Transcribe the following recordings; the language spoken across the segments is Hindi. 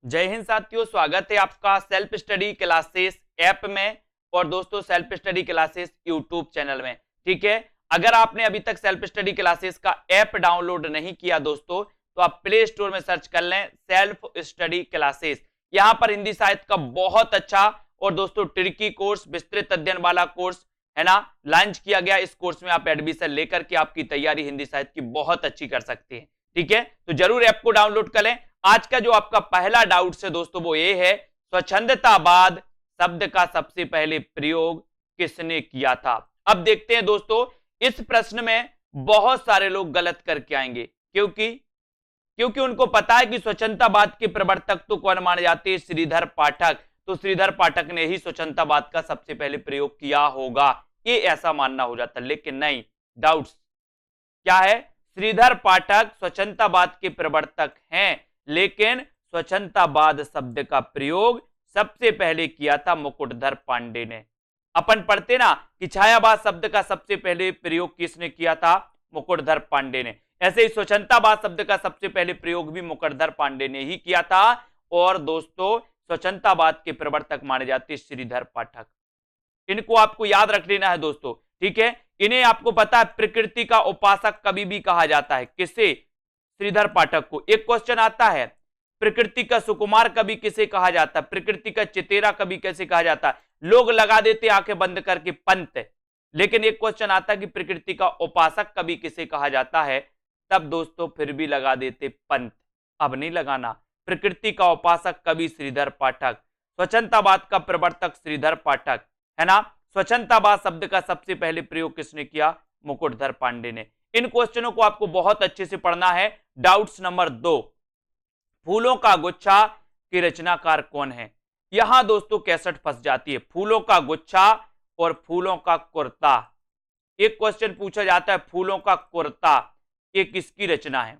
जय हिंद साथियों, स्वागत है आपका सेल्फ स्टडी क्लासेस ऐप में और दोस्तों self study classes YouTube channel में। ठीक है, अगर आपने अभी तक सेल्फ स्टडी क्लासेस का ऐप डाउनलोड नहीं किया दोस्तों, तो आप प्ले स्टोर में सर्च कर लें सेल्फ स्टडी क्लासेस। यहां पर हिंदी साहित्य का बहुत अच्छा और दोस्तों ट्रिकी कोर्स, विस्तृत अध्ययन वाला कोर्स है ना, लॉन्च किया गया। इस कोर्स में आप एडमिशन लेकर के आपकी तैयारी हिंदी साहित्य की बहुत अच्छी कर सकते हैं। ठीक है, तो जरूर ऐप को डाउनलोड कर लें। आज का जो आपका पहला डाउट है दोस्तों वो ये है, स्वच्छंदतावाद शब्द का सबसे पहले प्रयोग किसने किया था। अब देखते हैं दोस्तों, इस प्रश्न में बहुत सारे लोग गलत करके आएंगे, क्योंकि क्योंकि उनको पता है कि स्वच्छंदतावाद के प्रवर्तक तो कौन माने जाते हैं, श्रीधर पाठक। तो श्रीधर पाठक ने ही स्वच्छंदतावाद का सबसे पहले प्रयोग किया होगा, ये ऐसा मानना हो जाता। लेकिन नहीं, डाउट्स क्या है, श्रीधर पाठक स्वच्छंदतावाद के प्रवर्तक हैं, लेकिन स्वच्छंदतावाद शब्द का प्रयोग सबसे पहले किया था मुकुटधर पांडे ने। अपन पढ़ते ना कि छायावाद शब्द का सबसे पहले प्रयोग किसने किया था, मुकुटधर पांडे ने। ऐसे ही स्वच्छंदतावाद शब्द का सबसे पहले प्रयोग भी मुकुटधर पांडे ने ही किया था। और दोस्तों स्वच्छंदतावाद के प्रवर्तक माने जाते श्रीधर पाठक। इनको आपको याद रख लेना है दोस्तों। ठीक है, इन्हें आपको पता है प्रकृति का उपासक कभी भी कहा जाता है, किसे, श्रीधर पाठक को। एक क्वेश्चन आता है, प्रकृति का सुकुमार कवि किसे कहा जाता है, प्रकृति का चितेरा कवि कैसे कहा जाता है। लोग लगा देते आंखें बंद करके पंत। लेकिन एक क्वेश्चन आता है कि प्रकृति का उपासक कवि किसे कहा जाता है, तब दोस्तों फिर भी लगा देते पंत। अब नहीं लगाना, प्रकृति का उपासक कवि श्रीधर पाठक, स्वच्छंदतावाद का प्रवर्तक श्रीधर पाठक, है ना। स्वच्छंदतावाद शब्द का सबसे पहले प्रयोग किसने किया, मुकुटधर पांडे ने। इन क्वेश्चनों को आपको बहुत अच्छे से पढ़ना है। डाउट्स नंबर 2, फूलों का गुच्छा की रचनाकार कौन है। यहां दोस्तों कैसेट फंस जाती है, फूलों का गुच्छा और फूलों का कुर्ता। एक क्वेश्चन पूछा जाता है, फूलों का कुर्ता ये किसकी रचना है।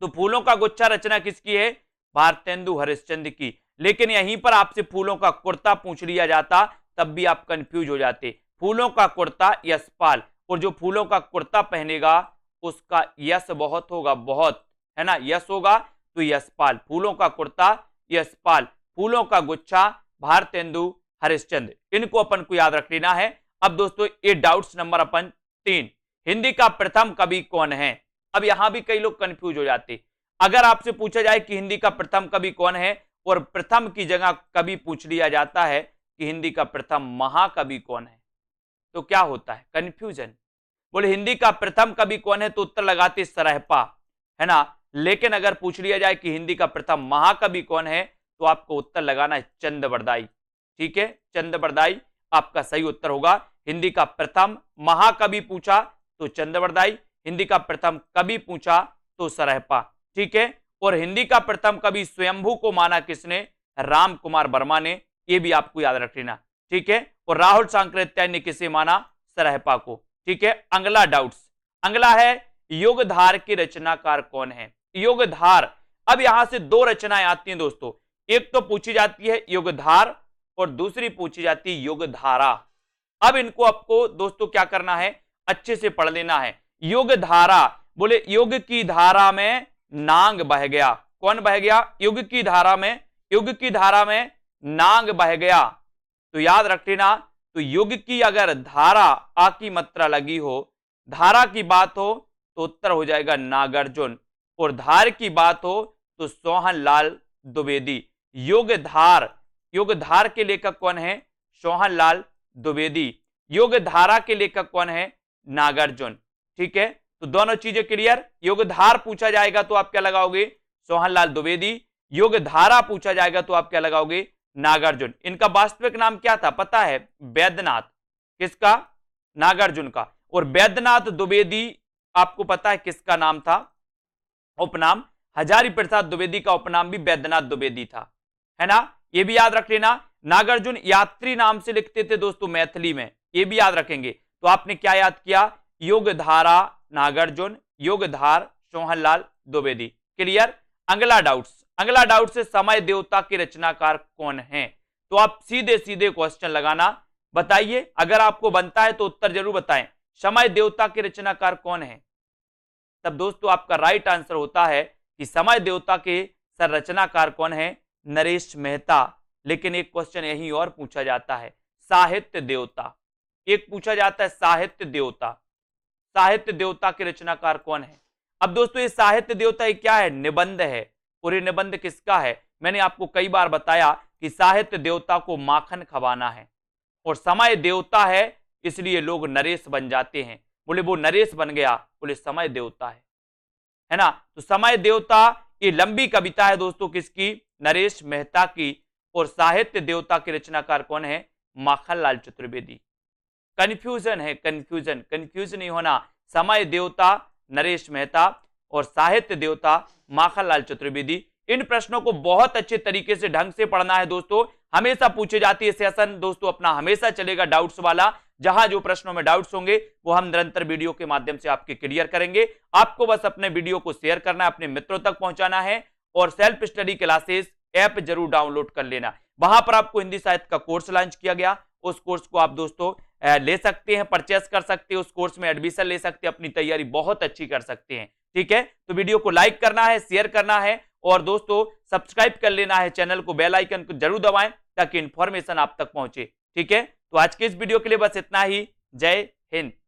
तो फूलों का गुच्छा रचना किसकी है, भारतेंदु हरिश्चंद्र की। लेकिन यहीं पर आपसे फूलों का कुर्ता पूछ लिया जाता, तब भी आप कंफ्यूज हो जाते। फूलों का कुर्ता यशपाल, और जो फूलों का कुर्ता पहनेगा उसका यश बहुत होगा, बहुत, है ना, यश होगा, तो यशपाल। फूलों का कुर्ता यशपाल, फूलों का गुच्छा भारतेंदु हरिश्चंद्र। इनको अपन को याद रख लेना है। अब दोस्तों ये डाउट्स नंबर अपन 3, हिंदी का प्रथम कवि कौन है। अब यहां भी कई लोग कंफ्यूज हो जाते। अगर आपसे पूछा जाए कि हिंदी का प्रथम कवि कौन है, और प्रथम की जगह कवि पूछ लिया जाता है कि हिंदी का प्रथम महाकवि कौन है, तो क्या होता है, कंफ्यूजन। बोले हिंदी का प्रथम कवि कौन है, तो उत्तर लगाते सरहपा, है ना। लेकिन अगर पूछ लिया जाए कि हिंदी का प्रथम महाकवि कौन है, तो आपको उत्तर लगाना है चंद्रबरदाई। ठीक है, चंद्रबरदाई आपका सही उत्तर होगा। हिंदी का प्रथम महाकवि पूछा तो चंद्रबरदाई, हिंदी का प्रथम कवि पूछा तो सरहपा। ठीक है, और हिंदी का प्रथम कवि स्वयंभू को माना किसने, राम कुमार वर्मा ने। यह भी आपको याद रख लेना। ठीक है, और राहुल सांकृत्याय ने किसे माना, सरहपा को। ठीक है, अगला डाउट्स, अगला है युगधार की रचनाकार कौन है। युगधार, अब यहां से 2 रचनाएं आती हैं दोस्तों। एक तो पूछी जाती है युगधार और दूसरी पूछी जाती है युगधारा। अब इनको आपको दोस्तों क्या करना है, अच्छे से पढ़ लेना है। युगधारा, बोले युग की धारा में नांग बह गया। कौन बह गया, युग की धारा में, युग की धारा में नांग बह गया। तो याद रख लेना, तो युग की अगर धारा आ की मात्रा लगी हो, धारा की बात हो तो उत्तर हो जाएगा नागार्जुन, और धार की बात हो तो सोहनलाल द्विवेदी। युगधार, युगधार के लेखक कौन है, सोहनलाल द्विवेदी। युगधारा के लेखक कौन है, नागार्जुन। ठीक है, तो दोनों चीजें क्लियर। युगधार पूछा जाएगा तो आप क्या लगाओगे, सोहनलाल द्विवेदी। युगधारा पूछा जाएगा तो आप क्या लगाओगे, नागार्जुन। इनका वास्तविक नाम क्या था पता है, वैद्यनाथ। किसका, नागार्जुन का। और वैद्यनाथ द्विवेदी आपको पता है किसका नाम था, उपनाम। हजारी प्रसाद द्विवेदी का उपनाम भी वैद्यनाथ द्विवेदी था, है ना। ये भी याद रख लेना। नागार्जुन यात्री नाम से लिखते थे दोस्तों मैथिली में, ये भी याद रखेंगे। तो आपने क्या याद किया, युगधारा नागार्जुन, युगधार सोहनलाल द्विवेदी। क्लियर। अगला डाउट्स, अगला डाउट से समय देवता के रचनाकार कौन है। तो आप सीधे सीधे क्वेश्चन लगाना, बताइए। अगर आपको बनता है तो उत्तर जरूर बताएं, समय देवता के रचनाकार कौन है। तब दोस्तों आपका राइट आंसर होता है कि समय देवता के संरचनाकार कौन है? नरेश मेहता। लेकिन एक क्वेश्चन यही और पूछा जाता है, साहित्य देवता, एक पूछा जाता है साहित्य देवता, साहित्य देवता के रचनाकार कौन है? अब दोस्तों ये साहित्य देवता ये क्या है? निबंध है। और ये निबंध किसका है? मैंने आपको कई बार बताया कि साहित्य देवता को माखन खवाना है, और समय देवता है इसलिए लोग नरेश बन जाते हैं। बोले वो नरेश बन गया, बोले समय देवता है ना। तो समय देवता ये लंबी कविता है दोस्तों, किसकी? नरेश मेहता की। और साहित्य देवता के रचनाकार कौन है? माखनलाल चतुर्वेदी। कंफ्यूजन है, कंफ्यूजन, कंफ्यूज नहीं होना। समय देवता नरेश मेहता और साहित्य देवता माखनलाल चतुर्वेदी। इन प्रश्नों को बहुत अच्छे तरीके से ढंग से पढ़ना है दोस्तों। हमेशा पूछे जाती है सेशन दोस्तों अपना हमेशा चलेगा डाउट्स वाला। जहां जो प्रश्नों में डाउट्स होंगे वो हम निरंतर वीडियो के माध्यम से आपके क्लियर करेंगे। आपको बस अपने वीडियो को शेयर करना है, अपने मित्रों तक पहुंचाना है, और सेल्फ स्टडी क्लासेस ऐप जरूर डाउनलोड कर लेना। वहां पर आपको हिंदी साहित्य का कोर्स लॉन्च किया गया, उस कोर्स को आप दोस्तों ले सकते हैं, परचेस कर सकते हैं, उस कोर्स में एडमिशन ले सकते हैं, अपनी तैयारी बहुत अच्छी कर सकते हैं। ठीक है, तो वीडियो को लाइक करना है, शेयर करना है, और दोस्तों सब्सक्राइब कर लेना है चैनल को, बेल आइकन को जरूर दबाएं ताकि इंफॉर्मेशन आप तक पहुंचे। ठीक है, तो आज के इस वीडियो के लिए बस इतना ही। जय हिंद।